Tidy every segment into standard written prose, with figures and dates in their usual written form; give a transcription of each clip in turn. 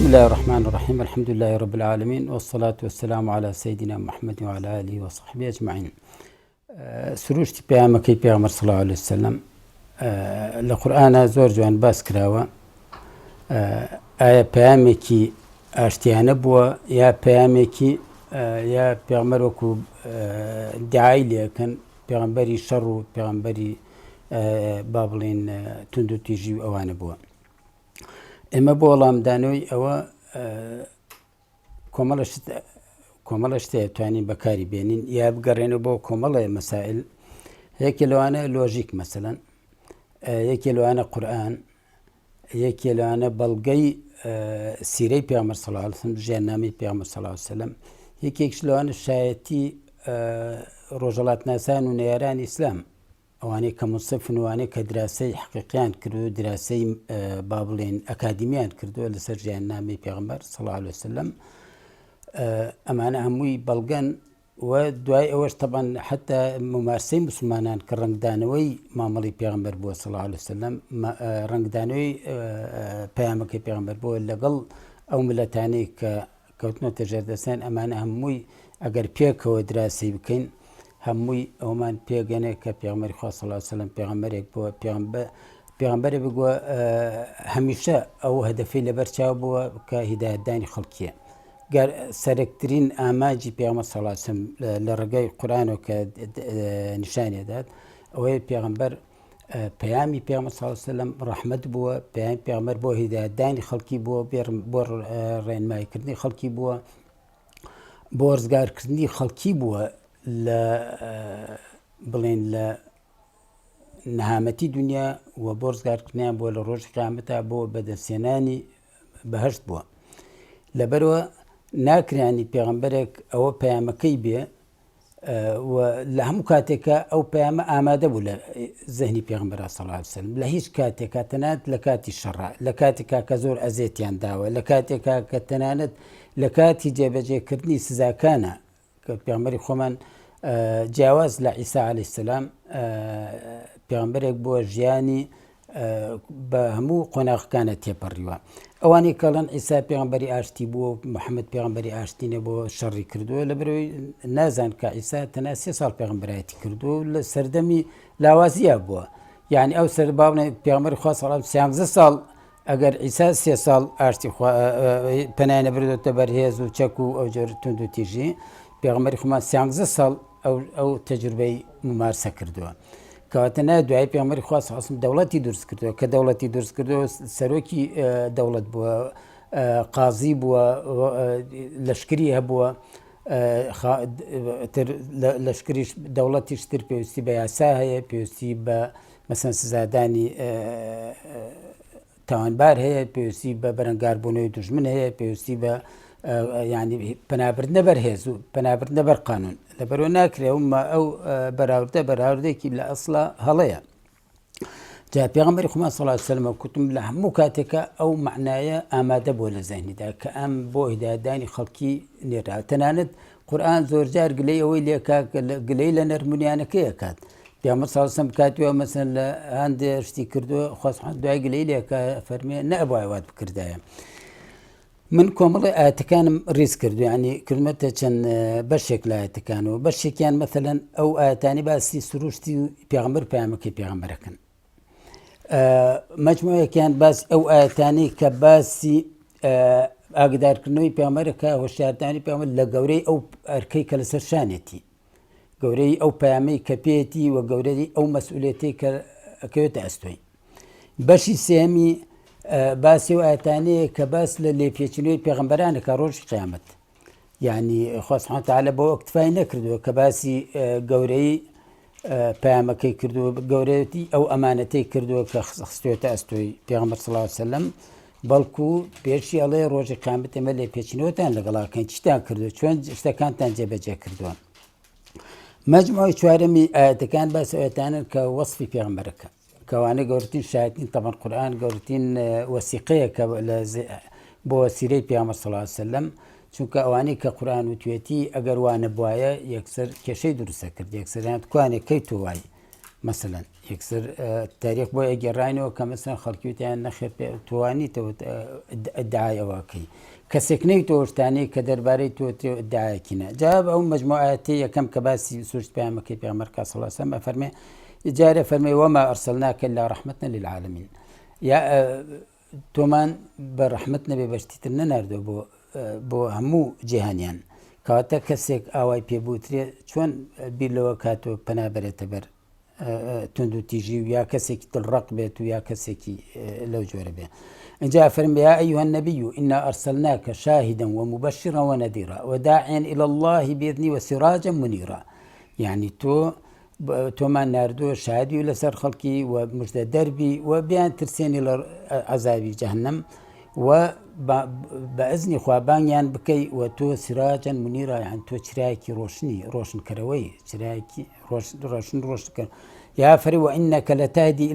الله الرحمن الرحيم. الحمد لله رب العالمين، والصلاة والسلام على سيدنا محمد وعلى آله وصحبه أجمعين. سروشتی پیامەکەی پێغەمبەر صلی الله عليه وسلم لە قورئانە زۆر جوان باس کراوە. ئایا پەیامێکی ئاشتیانە بووە یا پەیامێکی یا پێغەمبەر وەکو دیعای لێکەن پێغەمبەری شەڕ و پێغەمبەری با بڵێن توند و تیژی و ئەوانە بووە. ئێمە بۆ وەڵامدانەوەی ئەوە کۆمەڵە شتەیە توانین بەکاری بێنین یا بگەڕێنەوە بۆ کۆمەڵە مەسائل. یەکێ لەوانە لۆژیک مەسەلەن، یەکێ لەوانە قورئان، یەکێ لەوانە بەڵگەی سیرەی پێغەمبەر صلی الله علیه وسلم، ژیاننامەی پێغەمبەر صلی الله علیه وسلم. یەکێکش لەوانە شایەتی ڕۆژهەڵاتناسان و نەیارانی ئیسلام، ئەوانەی کە منصفن و ئەوانەی کە دراسەی حقیقیان کردو، دراسەی با بڵێن ئەکادیمیان کردووە لەسەر ژیاننامەی پێغەمبەر صلی الله علیه وسلم. ئەمانە هەمووی بەڵگەن و دوای ئەوەش تەبەن حتا ممارسەی مسلمانان کە ڕنگدانەوەی مامەڵی پێغەمبەر بووە صلی الله علیه وسلم، ڕنگدانەوەی پەیامەکەی پێغەمبەر بووە لەگەڵ ئەو ملەتانەی کە کەوتنەوەتە ژێردەسەن. ئەمانە هەمووی ئەگەر پێکەوە دراسی بکەین هەمووی ئەومان پێگەنێ کە پێغەمبەری خوا صلی الله علیه وسلم پێغەمبەرێک بووە، پێغەمبەرێک بگووە هەمیشە ئەو هەدەفەی لەبەرچاو بووە کە هیدایەتدانی خەڵکیە. سەرەکترین ئاماجی پێغەمبەر صلی الله علیه وسلم لە ڕێگەی قورئانەوە کە نیشانێدات ئەوەیە پێغەمبەر پەیامی پێغەمبەر صلی الله علیه وسلم ڕەحمەت بووە، پەیامی پێغەمبەر بۆ هیدایەتدانی خەڵکی بووە، بۆ ڕێنماییکردنی خەڵکی بووە، بۆ وەرزگارکردنی خەڵکی بووە لە بڵێن لە نەهامەتی دنیا و بۆ وەرزگارکردنیان بووە لە ڕۆژی قیامەتا بۆ بەدەستهێنانی بەهەشت بووە. لەبەرەوە ناکرێنی پێغەمبەرێک ئەوە پەیامەکەی بێ و لە هەموو کاتێکە ئەو پەیامە ئامادە بوو لە زەهنی پێغەمبەر صلی الله علیه وسلم، لە هیچ کاتێکا تەنانەت لە کاتی شەڕە، لە کاتێکا کە زۆر ئەزیەتیان داوە، لە کاتێکا کە تەنانەت لە کاتی جێبەجێکردنی سزاکانە کە پێغەمبەری خۆمان جیاواز لە عیسا عەلەیه السەلام پێغەمبەرێک بووە ژیانی بە هەموو قۆناغەکانە تێپەڕیوە. ئەوانەی کەڵەن عیسا پێغەمبەری ئاشتی بووە، محەممەد پێغەمبەری ئاشتینە بۆ شەڕی کردووە، لەبەرەوەی نازان کە عیسا تەنیا 3 ساڵ پێغەمبەرایەتی کردو و لە سەردەمی لاوازیە بووە. یعنی ئەو سەر باڵێ پێغەمبەری خوا صلی الله علیه وسلم 13 ساڵ ئەگەر عیسا 3 ساڵ ئاشتی پەنای نەبردوتە بەرهێز و چەک و ئەو جۆر توند و تیژی، پێغەمبەری خۆمان 13 ساڵ ئەو تەجروبەی ممارسە کردووە. کەواتە نایە دوای پێغەمبەری خوا صلی الله علیه وسلم دەوڵەتی دروست کردووە، کە دەوڵەتی دروست کردووە سەرۆکی دەوڵەت بووە، قازی بووە، لەشکری هەبووە، لەشکریش دەوڵەتیش تر پێویستی بە یاسا هەیە، پێویستی بە مەسەن سزادانی تاوانبار هەیە، پێویستی بە بەرەنگاربوونەوەی دوژمن هەیە، پێویستی بە ینی پەنابردنە بەرهێز و پەنابردنە بەر قانون. لەبەرەوە ناکرێ ئەو بەراوردەیەکی لە ئەسڵە هەڵەیە. جا پێغەمبەری خۆمان صلی الله علیه وسلم کوتم لە هەموو کاتێکە ئەو معنایە ئامادە بووە لە زەهنیدا کە ئەم بۆ هیدایەتدانی خەڵکی نێراوە. تەنانەت قورئان زۆرجار گلەی ئەوەی لێکا گلەی لە نەرمونیانەکەی ئەکات. پێغەمبەر صلی الله علیه وسلم کاتیوە مەسەن لە هەندێک شتی کردووە خوا سوبحانه دوای گلەی لێکا فەرمێ نەئەبوایە وات بکردایە. من کۆمەڵی ئاەتەکانم ڕیز کردو، ینی کردمەتە چەند بەشێک لە ئاەتەکانەوە. بەشێکیان مەثەلەن ئەو ئاەتانی باسی سروشتی و پێغەمبەر پەیامەکەی پێغەمبەرەکەن. مەجموعەیەکیان باس ئەو ئاەتانەی کە باسی ئاگدارکردنەوەی پێغەمبەرەکە، هۆشیاردانی پێغەمبەر لە گەورەی ئەو ئەرکەی کە لەسەر شانێتی، گەورەی ئەو پەیامەی کە پێیەتی و گەورەی ئەو مەسئولێتی کە ئەکەوێتە ئەستۆی. بەشی سێمی باسی و ئاەتانەیە کە باس لە لێپێچینەوەی پێغەمبەرانەکە ڕۆژی قیامەت، یعنی خوا سوبحانه وتعالە بۆ ئەکتفای نەکردووە کە باسی گەورەی پەیامەکەی کردووە، گەورەتی ئەو ئەمانەتەی کردووە کە خستوێتە ئەستۆی پێغەمبەر صلی الله علیه وسلم، بەڵکو پێشی ئەڵێ ڕۆژی قیامەت ئێمە لێپێچینەوەتان لەگەڵاکەین، چیتان کردووە، چۆن شتەکانتان جێبەجێ کردووە. مەجموعەی چوارەمی ئاەتەکان باس ئەوەتانن کە وەصفی پێغەمبەرەکە، کەوانە گەورەترین شایەتین تەبەن قورئان گەورەترین وەسیقەیە کە بۆ سیرەی پێغەمبەر صلی الله علیه وسلم، چونکە ئەوانەی کە قورئان وتوێتی ئەگەر وانە بواە یەکسەر کێشەی دروستە کرد، یەکسەریان توانێت کەی تۆ وای مثلا يكسر التاريخ بو يجرانه كمثلا خلقيوتيان نخير تواني تو الدعاية واقعي كسكني توشتاني كدرباري تو الدعاية كنا جاب أو مجموعاتي كم كباسي سوشت بها مكي بها مركز صلى الله عليه وسلم فرمي جاري فرمي وما أرسلناك إلا رحمة للعالمين يا تومان برحمتنا ببشتتنا ناردو بو همو جهانيان كاتا كسيك آواي بيبوتري چون بيلو كاتو پنابرت بر تندو تيجي ويا كسيك تلرق بيت ويا كسيك لو جور بيه إن جاء فرم يا أيها النبي إنا أرسلناك شاهدا ومبشرا ونذيرا وداعيا إلى الله بإذنه وسراجا منيرا يعني تو ما ناردو شهادي لسر خلقي ومجد دربي وبيان ترسيني لعذابي جهنم وبأذن خوابان يعني بكي وتو سراجا منيرا يعني تو شراكي روشن كروي شراكي روشن كروي يا فري وإنك لتهدي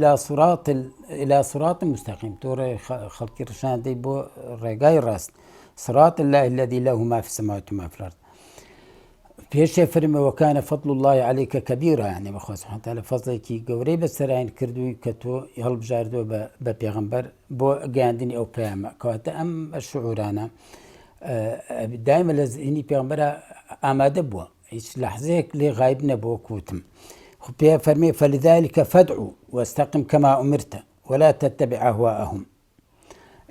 إلى صراط مستقيم تور خلقي رشان دي بو رقاي راست صراط الله الذي له ما في السماوات وما في الأرض فيش فرمي وكان فضل الله عليك كبيرا يعني بخوا سبحانه وتعالى فضلك قوري بسراين كردوي كتو يهلب جاردو ببيغمبر بو قاندني أو بياما كواتا أم الشعورانا دائما لازيني بيغمبرا آمادة بوا إيش لحظيك لي غايبنا بو كوتم خبيا فرمي فلذلك فادعوا واستقم كما أمرت ولا تتبع أهواءهم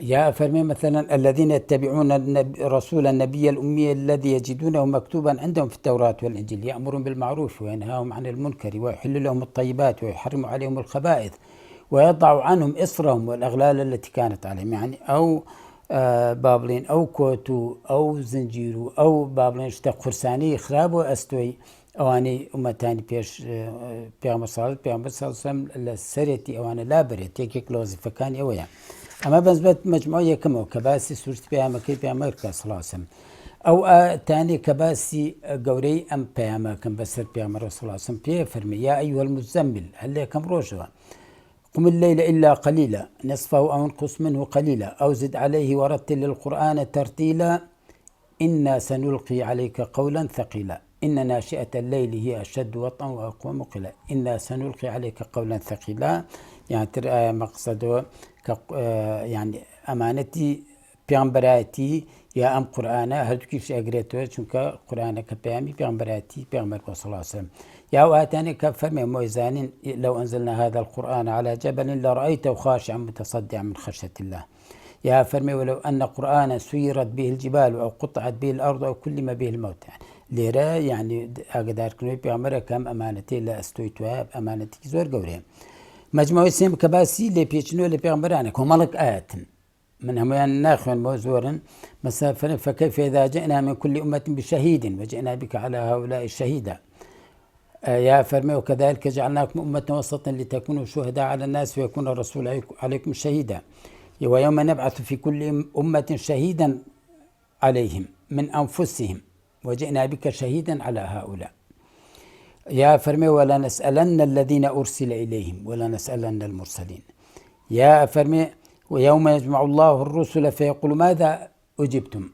يا فرمي مثلا الذين يتبعون رسول النبي الأمي الذي يجدونه مكتوبا عندهم في التوراة والإنجيل يأمرون بالمعروف وينهاهم عن المنكر ويحل لهم الطيبات ويحرم عليهم الخبائث ويضع عنهم إصرهم والأغلال التي كانت عليهم يعني أو بابلين أو كوتو أو زنجيرو أو بابلين اشتق خرساني خراب وأستوي أواني أمتاني بيغمبر صلى الله عليه وسلم السريتي أواني لا بريت يكيك لوزي فكان أويا أما بنسبة مجموعية كما كباسي سورت بها مكي بها مركز صلى الله عليه وسلم أو تاني كباسي قوري أم بها مكان بسر بها مرة صلى الله عليه وسلم بها فرمي يا أيها المزمل هل كم روجوا قم الليل إلا قليلا نصفه أو انقص منه قليلا أو زد عليه ورتل القرآن ترتيلا إنا سنلقي عليك قولا ثقيلا إن ناشئة الليل هي أشد وطئا وأقوم قيلا إنا سنلقي عليك قولا ثقيلا يعني ترى مقصده يعني أمانتي بيغمبراتي يا أم قرآن هردوكي شي أقريتو چونك قرآن كبيامي بيغمبراتي بيغمبر صلى الله عليه وسلم يا واتاني كفرمي موزانين لو أنزلنا هذا القرآن على جبل لرأيته خاشعا متصدعا من خشية الله يا فرمي ولو أن قرآنا سيرت به الجبال أو قطعت به الأرض أو كلم به الموت ليرا يعني أقدر كنوي بيغمبر كم أمانتي لا أستويتها أمانتي زور قوريهم مجموعة سيم كباسي اللي بيشنو اللي بيغمبرانك هم لك آيات منهم يعني ناخذ موزورا مثلا فكيف إذا جئنا من كل أمة بشهيد وجئنا بك على هؤلاء الشهيدا يا فرمي وكذلك جعلناكم أمة وسطا لتكونوا شهداء على الناس ويكون الرسول عليكم شهيدا ويوم نبعث في كل أمة شهيدا عليهم من أنفسهم وجئنا بك شهيدا على هؤلاء يا فرمي ولا نسألن الذين أرسل إليهم ولا نسألن المرسلين يا فرمي ويوم يجمع الله الرسل فيقول ماذا أجبتم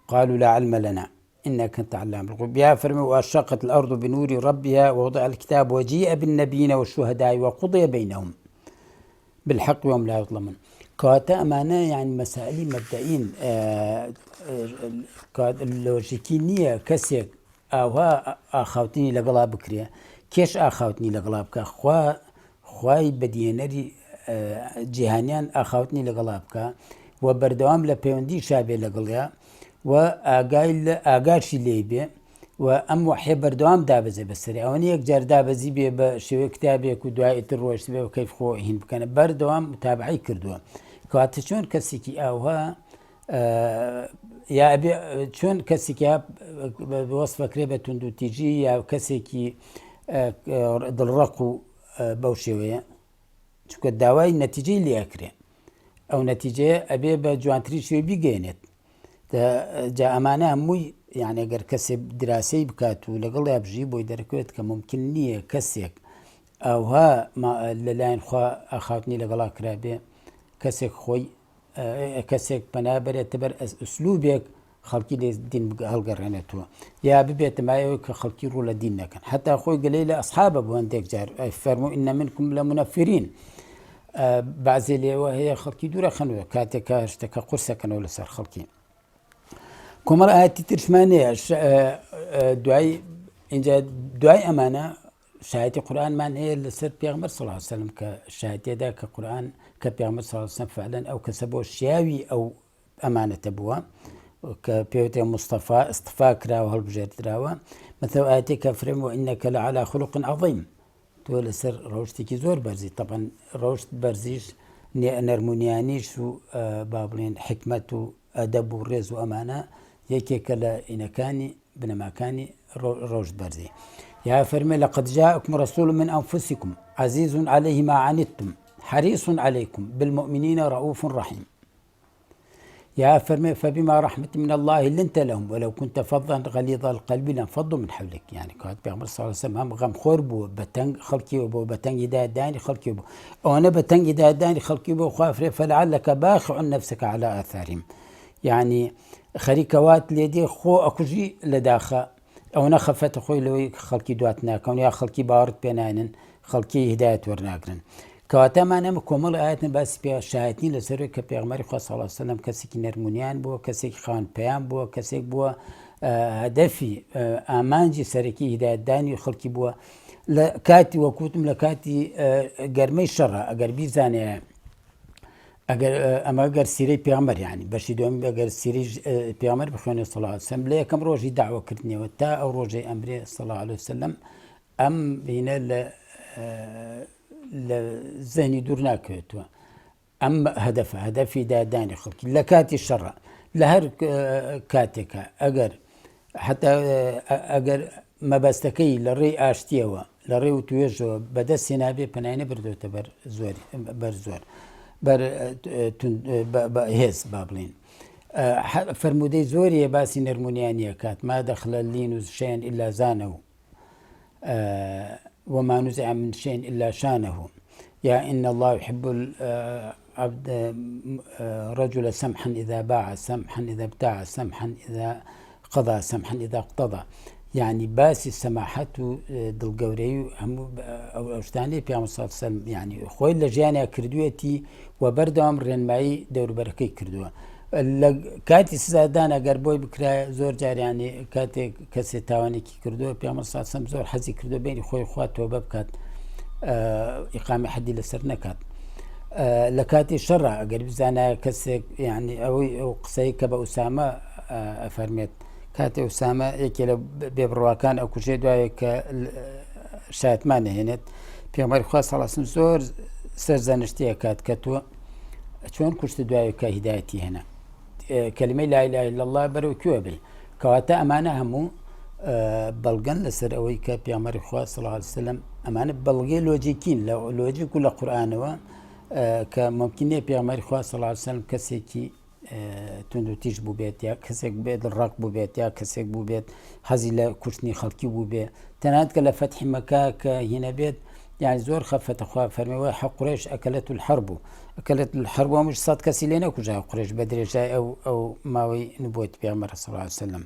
قالوا لا علم لنا إنك أنت علام الغيوب يا فرمي وأشرقت الأرض بنور ربها ووضع الكتاب وجيء بالنبيين والشهداء وقضي بينهم بالحق وهم لا يظلمون كاتا أمانة يعني مسائل مبدئين اللوجيكينية كسيك ئاوا ئاخاوتنی لەگەڵا بکرێ کێش ئاخاوتنی لەگەڵا بکە خوای بەدیێنەری جیهانیان ئاخاوتنی لەگەڵا بکە و بەردەوام لە پەیوەندی شابێ لەگەڵیا و ئاگاشی لێ بێ و ئەم وحێ بەردەوام دابەزێ بەسەری ئەوە یەک جار دابەزی بێ بە شێوەیە کتابێک و دوای ئیتر ڕۆیشت بێ و کەیف خۆ هین بکەنە بەردەوام متابعی کردووە کەواتە چۆن کەسێکی ئاوها یا چۆن کەسێکە وەسفەکرێ بە توندوتیژی یا کەسێکی دڵڕق و بەو شێوەیە چونکە داوای نەتیجەی لێ ئەکرێ ئەو نەتیجەیە ئەبێ بە جوانتری شوێ بیگەێنێت جا ئەمانە هەمووی یعنی ئەگەر کەسێ دراسی بکات و لەگەڵ یابژی بۆی دەرەکەوێت کە ممکن نییە کەسێک ئەوها لەلایەن خوا ئاخاوتنی لەگەڵا کرابێ کەسێک خۆی کەسێک پەنابەرێتە بەر ئەسلوبێک خەڵکی لێ دین هەڵگەڕێنێتەوە یا ببێتە مایەوە کە خەڵکی ڕوو لە دین نەکەن حتا خۆی گەلەی لە ئەسحابە بۆ هەندێک جار فەرموو ئین منکم لەمونەفرین بەعزێ لێوە هەیە خەڵکی دوورە خەنوە کاتێکە شتەکە قورسەکەنەوە لەسەر خەڵکی کۆمەڵ ئاەتی ترشمانەیە دوای ئەمانە شایەتی قورئانمان هەیە لەسەر پێغەمبەر صلی الله علیه وسلم کە شایەتێدا کە قورئان کە پێغەمبەر صلی الله علیه وسلم فعلەن ئەو کەسە بۆ شیاوی ئەو ئەمانەتە بووە کە پێوتێ مستەفا ئستفا کراوە هەڵبژێردراوە مثل ئاەتێکە فەرمووە ئینەکە لەعەلا خولق عەظیم تۆ لەسەر ڕەوشتێکی زۆر بەرزی طبعاً ڕەوشت بەرزیش نەرمونیانیش و با بڵێن حکمەت و ئەدەب و ڕێز و ئەمانە یەکێکە لە ئینەکانی بنەماکانی ڕەوشت بەرزی یا فەرمێ لەقەد جاءکم رەسوول من ئەنفوسکم عەزیز عەلەیه ما عنتم حريص عليكم بالمؤمنين رؤوف رحيم يا فرمي فبما رحمة من الله لنت لهم ولو كنت فظا غليظ القلب لانفضوا من حولك يعني كانت بيغمبر صلى الله عليه وسلم هم غم خور بو بتنج خلقي وبو بتنج هداية داني خلقي بو وانا بتنج هداية داني خلقي بو خافر فلعلك باخع نفسك على آثارهم يعني خريكوات ليدي خو أكوجي لداخل أو نخفت أخوي لوي خلقي دواتنا كون يا خلقي بارد بينانن خلقي هداية ورناقرن کەواتەمانە کۆمەڵ ئاەتن باسی پێ شایەتنی لەسەرەوەی کە پێغەمبەری خوا صلی الله علیه وسلم کەسێکی نەرمونیان بووە کەسێکی خاوەنپەیام بووە کەسێک بووە هەدەفی ئامانجی سەرەکی هیدایەتدانی خەڵکی بووە لە کاتی وەکوتم لە کاتی گەرمەی شەڕە ئەگەر بیزانێ ئەمە گەر سیرەی پێغەمبەر یعنی بەشی دووەمی ئەگەر سیرەی پێغەمبەر بخوێنێ صلی الله علیه وسلم لە یەکەم ڕۆژی داوەکردنەوە تا ئەو ڕۆژەی ئەمرێ صلی الله علیه وسلم ئەم بینە لە زەهنی دوور ناکەوێتەوە ئەم هەدەفی دادانی خەڵکی لە کاتی شەڕە لە هەر کاتێکە ئەگەر حتا ئەگەر مەبەستەکەی لە ڕێی ئاشتیەوە لە ڕێ و توێژەوە بەدەستی نابێ پەنای نەبردوێتە بەر زۆر هێز با بڵێن فەرمودەی زۆریە باسی نەرمونیانیە کات ما دەخل اللین شيئا إلا زانه وما نزع من شيء إلا شانه يا إن الله يحب العبد رجل سمحا إذا باع سمحا إذا ابتاع سمحا إذا قضى سمحا إذا اقتضى يعني باسي السماحة دڵگەورەی هەموو ئەوشتانی پێغەمبەر صلی الله علیه وسلم يعني خۆی لە ژیانیا کردوێتی و بەردەوام ڕێنمایی دەوروبەرەکەی کردووە لە کاتی سزادان ئەگەر بۆی بکرایە زۆر جاریانی کاتێک کەسێ تاوانێکی کردووە پێغەمبەر صلی الله علیه وسلم زۆر حەزی کردو بینی خۆی خوا تۆبە بکات ئیقامی حەدی لەسەر نەکات لە کاتی شەڕە ئەگەر بزانە کەسێک یعنی ئەوەی ئەو قسەی کە بە ئوسامە ئەفەرمێت کاتی ئوسامە یەکێ لە بێبڕواکان ئەو کوژێ دوایە کە شایەتمان نەهێنێت پێغەمبەری خوا صلی الله علیه وسلم زۆر سەرزانشتیە کات کە تۆ چۆن کوشتە دوایە کە هیدایەتی هێنا کەلیمەی لا إله إلا الله بەرەو کوێ بێ کەواتە ئەمانە هەموو بەڵگەن لەسەر ئەوەی کە پێغەمبەری خوا صلی الله علیه وسلم ئەمانە بەڵگەی لۆجیکین لە لۆجیک و لە قورئانەوە کە ممکن نییە پێغەمبەری خوا صلی الله علیه وسلم کەسێکی تند و تیژ بوو بێت یا کەسێک بێت ڕق بوو بێت یا کەسێک بوو بێت حەزی لە کوشتنی خەڵکی بوو بێ تەنانەت کە لە فەتحی مەکا کە هینە بێت يعني زۆر خەفەتە خوا فەرمێوە حق قورێش ئەکەلەت الحەرب ئەکەلەت الحەرب وەمش سەد کەسی لێ نەکوژا قورێش بە درێژای ئەو ماوەی نبووەتی پێغەمبەر صلی الله علیه وسلم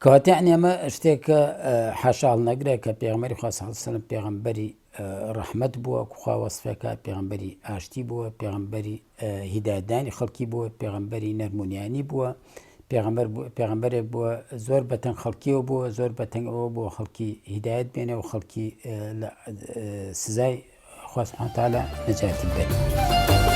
کەواتە یعنی ئەمە شتێکە حاشا هەڵنەگرێ کە پێغەمبەری خوا صلی الله علیه وسلم پێغەمبەری ڕەحمەت بووە خوا وەسفەکە پێغەمبەری ئاشتی بووە پێغەمبەری هیدایەتدانی خەڵکی بووە پێغەمبەری نەرمونیانی بووە پێغەمبەرێک بووە زۆر بەتەنگ خەڵکیەوە بووە زۆر بەتەنگ ئەوە بووە خەڵکی هیدایەت بێنێ و خەڵکی لە سزای خوا سوبحانە و تەعالا نەجاتی بێنێ